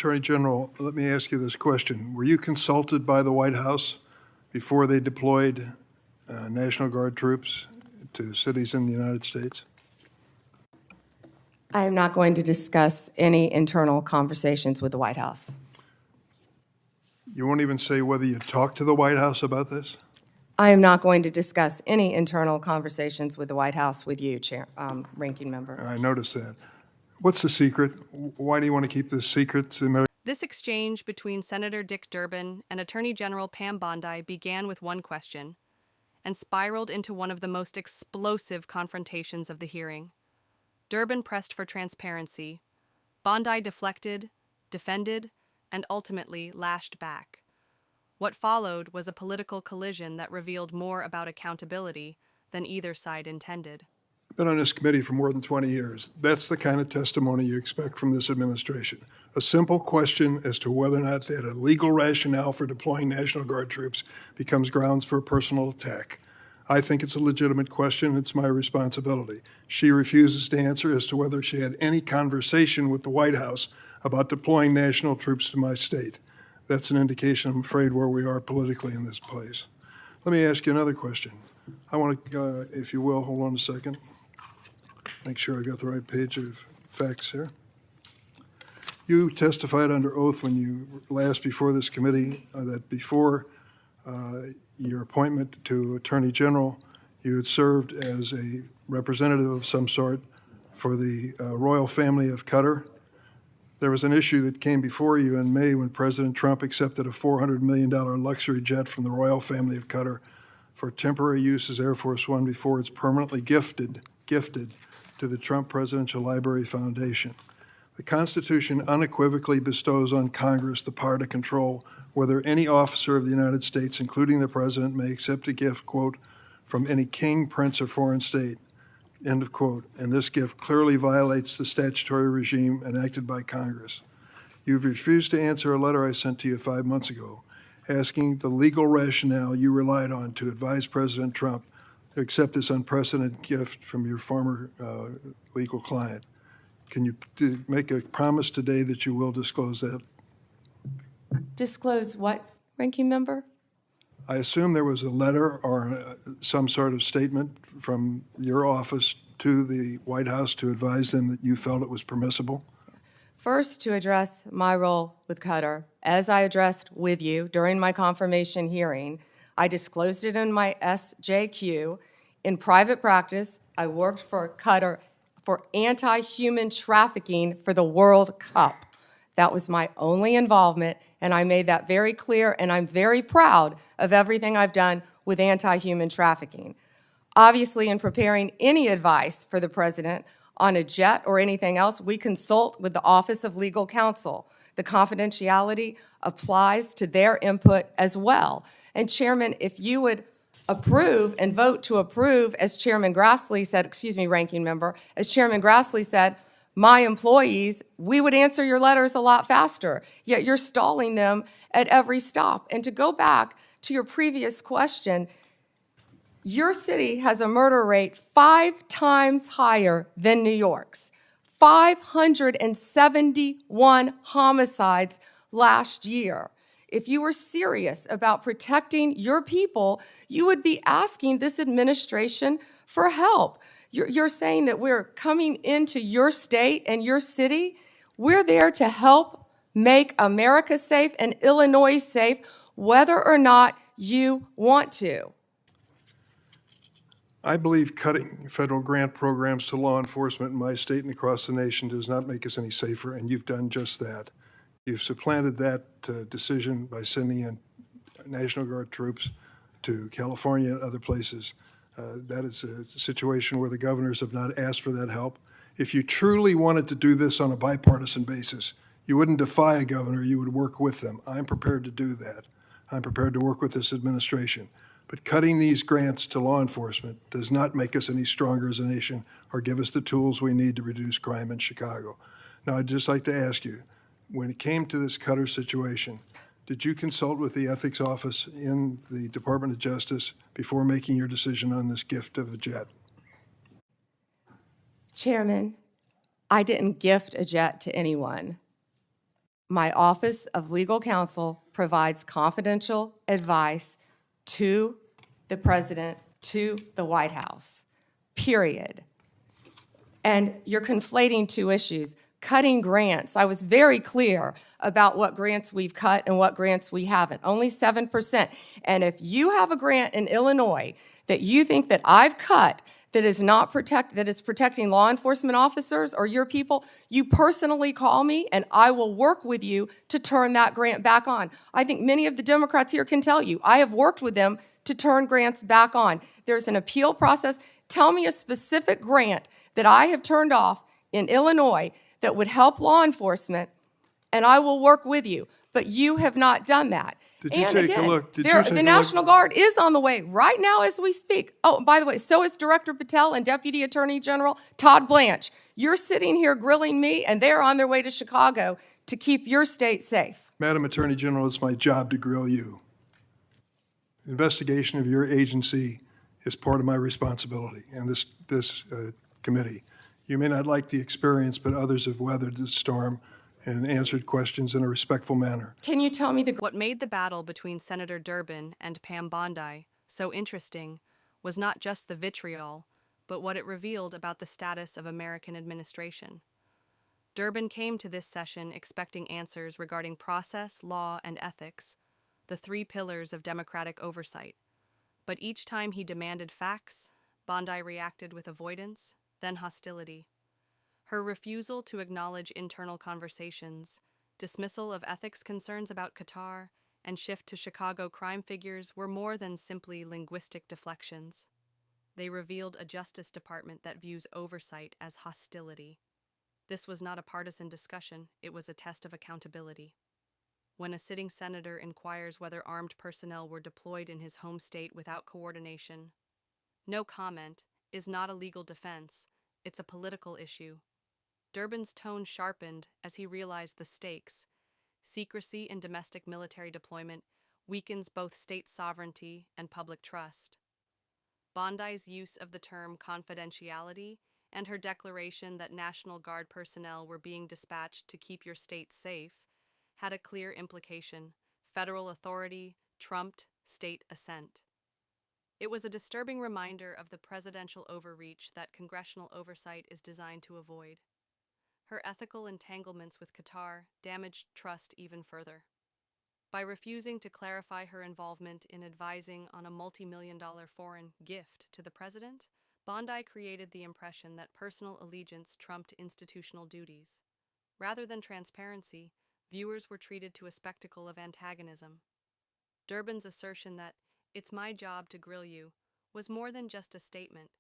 Attorney General, let me ask you this question. Were you consulted by the White House before they deployed National Guard troops to cities in the United States? I am not going to discuss any internal conversations with the White House. You won't even say whether you talked to the White House about this? I am not going to discuss any internal conversations with the White House with you, Ranking Member. I noticed that. What's the secret? Why do you want to keep this secret? This exchange between Senator Dick Durbin and Attorney General Pam Bondi began with one question and spiraled into one of the most explosive confrontations of the hearing. Durbin pressed for transparency. Bondi deflected, defended, and ultimately lashed back. What followed was a political collision that revealed more about accountability than either side intended. I've been on this committee for more than 20 years. That's the kind of testimony you expect from this administration. A simple question as to whether or not they had a legal rationale for deploying National Guard troops becomes grounds for a personal attack. I think it's a legitimate question. It's my responsibility. She refuses to answer as to whether she had any conversation with the White House about deploying national troops to my state. That's an indication, I'm afraid, where we are politically in this place. Let me ask you another question. I want to, if you will, hold on a second. Make sure I got the right page of facts here. You testified under oath when you last before this committee that before your appointment to Attorney General, you had served as a representative of some sort for the royal family of Qatar. There was an issue that came before you in May when President Trump accepted a $400 million luxury jet from the royal family of Qatar for temporary use as Air Force One before it's permanently gifted to the Trump Presidential Library Foundation. The Constitution unequivocally bestows on Congress the power to control whether any officer of the United States, including the President, may accept a gift, quote, from any king, prince, or foreign state, end of quote. And this gift clearly violates the statutory regime enacted by Congress. You've refused to answer a letter I sent to you 5 months ago asking the legal rationale you relied on to advise President Trump to accept this unprecedented gift from your former legal client. Can you make a promise today that you will disclose that? Disclose what, Ranking Member? I assume there was a letter or some sort of statement from your office to the White House to advise them that you felt it was permissible? First, to address my role with Qatar, as I addressed with you during my confirmation hearing, I disclosed it in my SJQ. In private practice, I worked for Qatar for anti-human trafficking for the World Cup. That was my only involvement, and I made that very clear, and I'm very proud of everything I've done with anti-human trafficking. Obviously, in preparing any advice for the President on a jet or anything else, we consult with the Office of Legal Counsel. The confidentiality applies to their input as well. And Chairman, if you would approve and vote to approve, as Chairman Grassley said, excuse me, Ranking Member, as Chairman Grassley said, my employees, we would answer your letters a lot faster, yet you're stalling them at every stop. And to go back to your previous question, your city has a murder rate 5 times higher than New York's. 571 homicides last year. If you were serious about protecting your people, you would be asking this administration for help. You're saying that we're coming into your state and your city. We're there to help make America safe and Illinois safe, whether or not you want to. I believe cutting federal grant programs to law enforcement in my state and across the nation does not make us any safer, and you've done just that. You've supplanted that decision by sending in National Guard troops to California and other places. That is a situation where the governors have not asked for that help. If you truly wanted to do this on a bipartisan basis, you wouldn't defy a governor, you would work with them. I'm prepared to do that. I'm prepared to work with this administration. But cutting these grants to law enforcement does not make us any stronger as a nation or give us the tools we need to reduce crime in Chicago. Now, I'd just like to ask you, when it came to this Qatar situation, did you consult with the ethics office in the Department of Justice before making your decision on this gift of a jet? Chairman, I didn't gift a jet to anyone. My Office of Legal Counsel provides confidential advice to the President, to the White House, period. And you're conflating two issues. Cutting grants, I was very clear about what grants we've cut and what grants we haven't, only 7%. And if you have a grant in Illinois that you think that I've cut that is protecting law enforcement officers or your people, you personally call me and I will work with you to turn that grant back on. I think many of the Democrats here can tell you, I have worked with them to turn grants back on. There's an appeal process. Tell me a specific grant that I have turned off in Illinois that would help law enforcement, and I will work with you. But you have not done that. Did you take a look? The National Guard is on the way right now as we speak. Oh, by the way, so is Director Patel and Deputy Attorney General Todd Blanche. You're sitting here grilling me, and they're on their way to Chicago to keep your state safe. Madam Attorney General, it's my job to grill you. Investigation of your agency is part of my responsibility and this committee. You may not like the experience, but others have weathered the storm and answered questions in a respectful manner. Can you tell me What made the battle between Senator Durbin and Pam Bondi so interesting was not just the vitriol, but what it revealed about the status of American administration. Durbin came to this session expecting answers regarding process, law, and ethics, the three pillars of democratic oversight. But each time he demanded facts, Bondi reacted with avoidance, then hostility. Her refusal to acknowledge internal conversations, dismissal of ethics concerns about Qatar, and shift to Chicago crime figures were more than simply linguistic deflections. They revealed a Justice Department that views oversight as hostility. This was not a partisan discussion, it was a test of accountability. When a sitting senator inquires whether armed personnel were deployed in his home state without coordination, no comment is not a legal defense, it's a political issue. Durbin's tone sharpened as he realized the stakes. Secrecy in domestic military deployment weakens both state sovereignty and public trust. Bondi's use of the term confidentiality and her declaration that National Guard personnel were being dispatched to keep your state safe had a clear implication. Federal authority trumped state assent. It was a disturbing reminder of the presidential overreach that congressional oversight is designed to avoid. Her ethical entanglements with Qatar damaged trust even further. By refusing to clarify her involvement in advising on a multi-million-dollar foreign gift to the president, Bondi created the impression that personal allegiance trumped institutional duties. Rather than transparency, viewers were treated to a spectacle of antagonism. Durbin's assertion that "it's my job to grill you" was more than just a statement.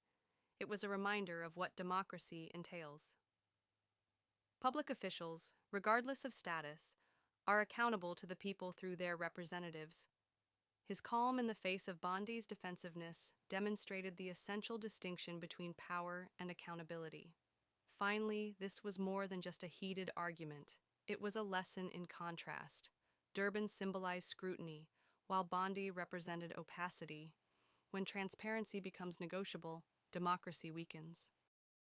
It was a reminder of what democracy entails. Public officials, regardless of status, are accountable to the people through their representatives. His calm in the face of Bondi's defensiveness demonstrated the essential distinction between power and accountability. Finally, this was more than just a heated argument. It was a lesson in contrast. Durbin symbolized scrutiny, while Bondi represented opacity. When transparency becomes negotiable, democracy weakens.